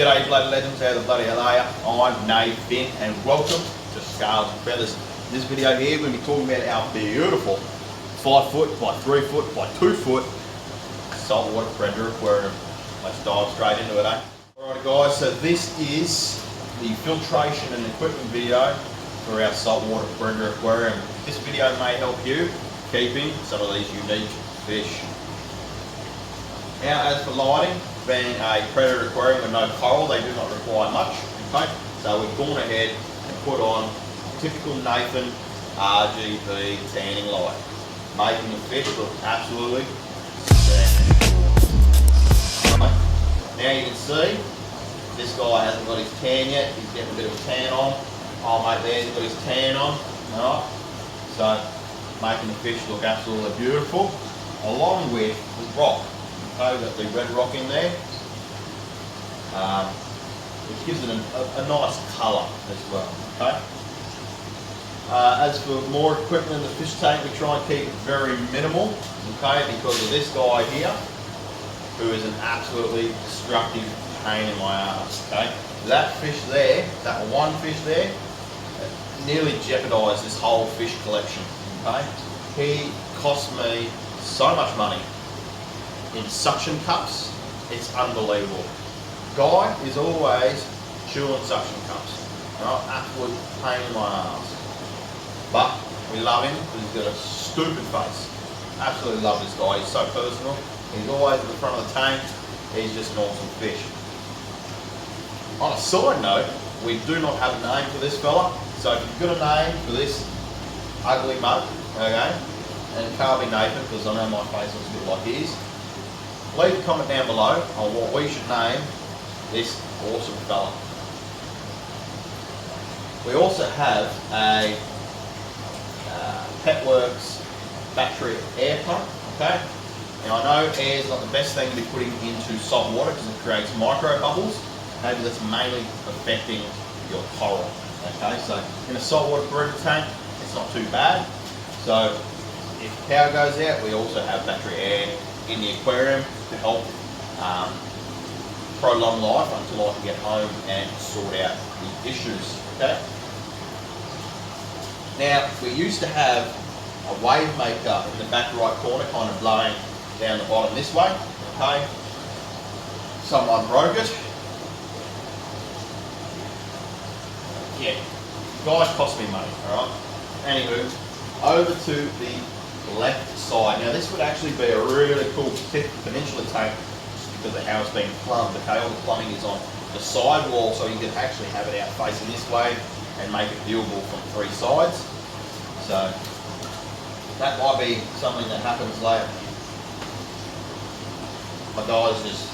G'day bloody legends, how the bloody hell are ya? I'm Nathan and welcome to Scales and Feathers. In this video here we're going to be talking about our beautiful 5 foot by 3 foot by 2 foot saltwater predator aquarium. Let's dive straight into it, eh? Alright guys, so this is the filtration and equipment video for our saltwater predator aquarium. This video may help you keeping some of these unique fish. Now as for lighting, being a predator aquarium with no coral, they do not require much, okay? So we've gone ahead and put on typical Nathan RGB tanning light, making the fish look absolutely stunning. Now you can see, this guy hasn't got his tan yet, he's getting a bit of a tan on. Oh mate, there he's got his tan on, alright? So, making the fish look absolutely beautiful, along with the rock. Okay, we've got the red rock in there, which gives it a nice colour as well. Okay. As for more equipment in the fish tank, we try and keep it very minimal, okay, because of this guy here, who is an absolutely destructive pain in my ass. Okay, that fish there, that one fish there, nearly jeopardised this whole fish collection. Okay, he cost me so much money in suction cups, it's unbelievable. Guy is always chewing suction cups. Right? Absolute pain in my ass. But we love him because he's got a stupid face. Absolutely love this guy. He's so personal. He's always at the front of the tank. He's just an awesome fish. On a side note, we do not have a name for this fella. So if you've got a name for this ugly mug, okay, and it can't be Nathan because I know my face looks a bit like his, leave a comment down below on what we should name this awesome fella. We also have a Petworks battery air pump. Okay. Now I know air is not the best thing to be putting into salt water because it creates micro bubbles. Maybe that's mainly affecting your coral. Okay, so in a saltwater predator tank, it's not too bad. So if power goes out, we also have battery air in the aquarium to help prolong life until I can get home and sort out the issues. Okay. Now we used to have a wave maker in the back right corner, kind of blowing down the bottom this way. Okay. Someone broke it. Yeah, guys cost me money. All right. Anywho, over to the left side. Now this would actually be a really cool peninsula tank because of how it's being plumbed. Okay, all the plumbing is on the side wall, so you can actually have it out facing this way and make it viewable from 3 sides. So that might be something that happens later. My guy's just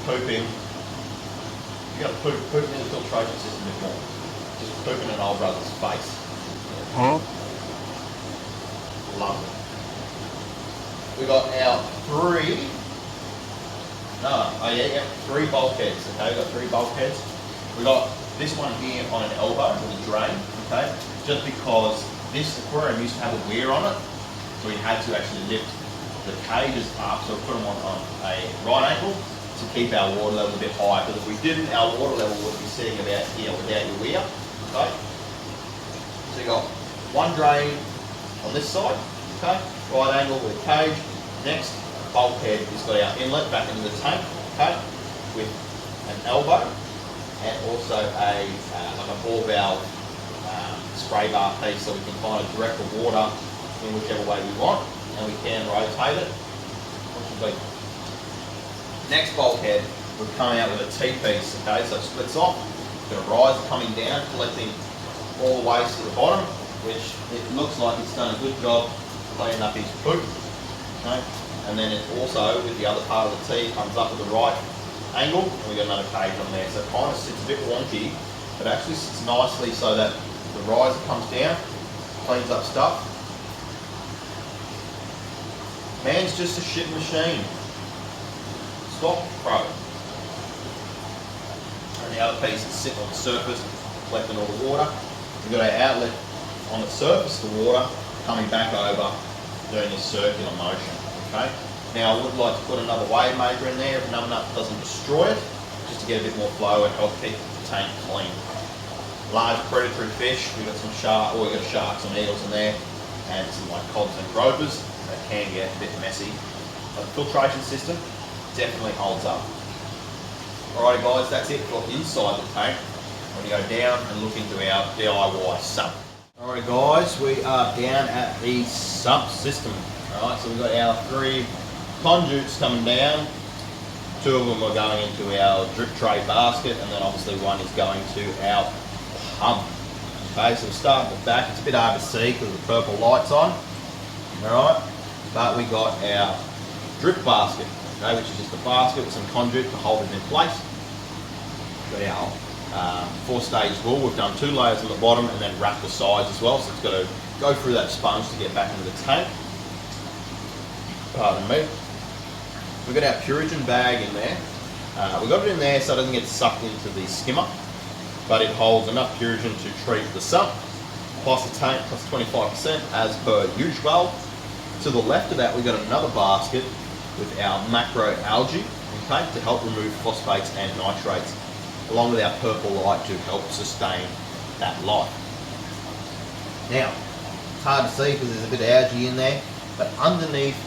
pooping. You got to poop in the filtration system a bit more. Just pooping in old brother's face. Huh? Love it. We got our 3 bulkheads. Okay, we got 3 bulkheads. We got this one here on an elbow with a drain. Okay, just because this aquarium used to have a weir on it, so we had to actually lift the cages up. So we put them on a right angle to keep our water level a bit higher. Because if we didn't, our water level would be sitting about here without your weir. Okay, so you got one drain on this side. Okay, right angle with a cage. Next bulkhead has got our inlet back into the tank, okay, with an elbow and also a like a ball valve spray bar piece, so we can kind of direct the water in whichever way we want, and we can rotate it. Next bulkhead, we're coming out with a T-piece, okay, so it splits off. It's got a riser coming down, collecting all the waste to the bottom, which it looks like it's done a good job cleaning up his poop. Okay. And then it also, with the other part of the T, comes up with the right angle, and we've got another cage on there. So it kind of sits a bit wonky, but actually sits nicely so that the riser comes down, cleans up stuff. Man's just a shit machine. Stop, bro. And the other piece is sitting on the surface, collecting all the water. We've got our outlet on the surface of the water, coming back over, doing this circular motion. Okay. Now I would like to put another wave maker in there if none enough doesn't destroy it, just to to get a bit more flow and help keep the tank clean. Large predatory fish, we've got some we've got sharks and eels in there, and some like cods and gropers that can get a bit messy. But the filtration system definitely holds up. Alrighty guys, that's it for inside the tank. We're going to go down and look into our DIY sump. Alright guys, we are down at the sump system. Alright, so we've got our 3 conduits coming down. 2 of them are going into our drip tray basket, and then obviously one is going to our pump. Okay, so we'll start at the back. It's a bit hard to see because the purple light's on. Alright, but we got our drip basket, okay, which is just a basket with some conduit to hold it in place. Got our 4-stage wool. We've done 2 layers on the bottom and then wrapped the sides as well, so it's got to go through that sponge to get back into the tank. Pardon me. We've got our Purigen bag in there. We've got it in there so it doesn't get sucked into the skimmer, but it holds enough Purigen to treat the sump, plus the tank, plus 25% as per usual. To the left of that, we've got another basket with our macro algae, okay, to help remove phosphates and nitrates, along with our purple light to help sustain that light. Now, it's hard to see because there's a bit of algae in there, but underneath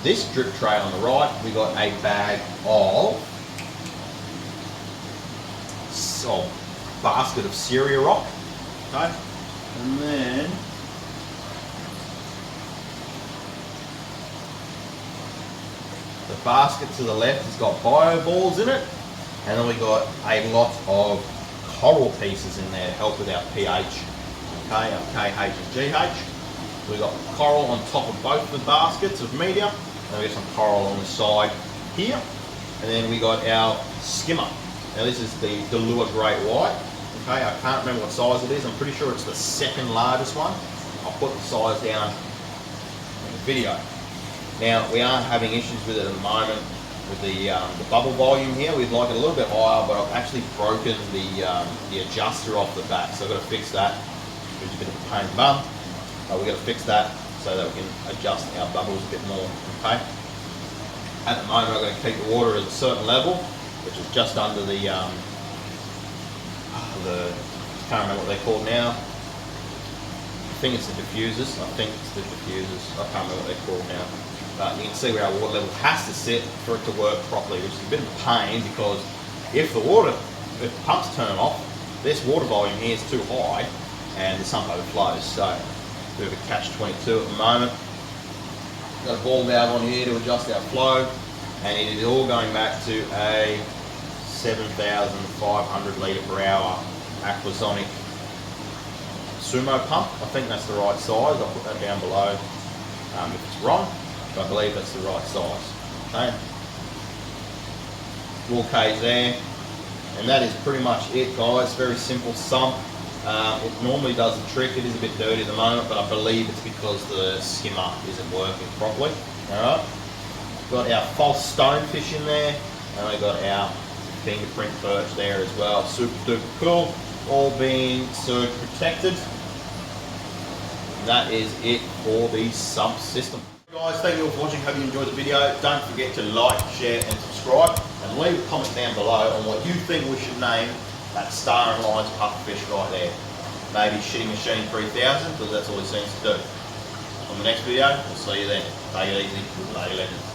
this drip tray on the right, we got a bag of basket of Ceria rock, okay, and then the basket to the left has got bio balls in it, and then we got a lot of coral pieces in there to help with our pH, okay, our KH and GH. So we got coral on top of both the baskets of media, and we got some coral on the side here, and then we got our skimmer. Now this is the Delua Great White, okay, I can't remember what size it is, I'm pretty sure it's the 2nd largest one. I'll put the size down in the video. Now, we aren't having issues with it at the moment with the bubble volume here. We'd like it a little bit higher, but I've actually broken the adjuster off the back, so I've got to fix that, which is a bit of a pain in the bum. We've got to fix that so that we can adjust our bubbles a bit more, okay? At the moment, I'm going to keep the water at a certain level, which is just under the I can't remember what they're called now. I think it's the diffusers. I can't remember what they're called now. But you can see where our water level has to sit for it to work properly, which is a bit of a pain because if the pumps turn off, this water volume here is too high and the sump overflows. So we have a catch-22 at the moment. Got a ball valve on here to adjust our flow, and it is all going back to a 7,500 litre per hour Aquasonic Sumo pump. I think that's the right size. I'll put that down below if it's wrong, but I believe that's the right size. Okay. Wool cage there, and that is pretty much it, guys. Very simple sump. It normally does the trick. It is a bit dirty at the moment, but I believe it's because the skimmer isn't working properly. Alright. Got our false stonefish in there, and we got our fingerprint perch there as well. Super duper cool. All being surge protected. And that is it for the sump system. Guys, thank you all for watching. Hope you enjoyed the video. Don't forget to like, share and subscribe, and leave a comment down below on what you think we should name that star and lines pufferfish right there. Maybe Shitting Machine 3000, because that's all he seems to do. On the next video, we'll see you then. Take it easy. Later, legends.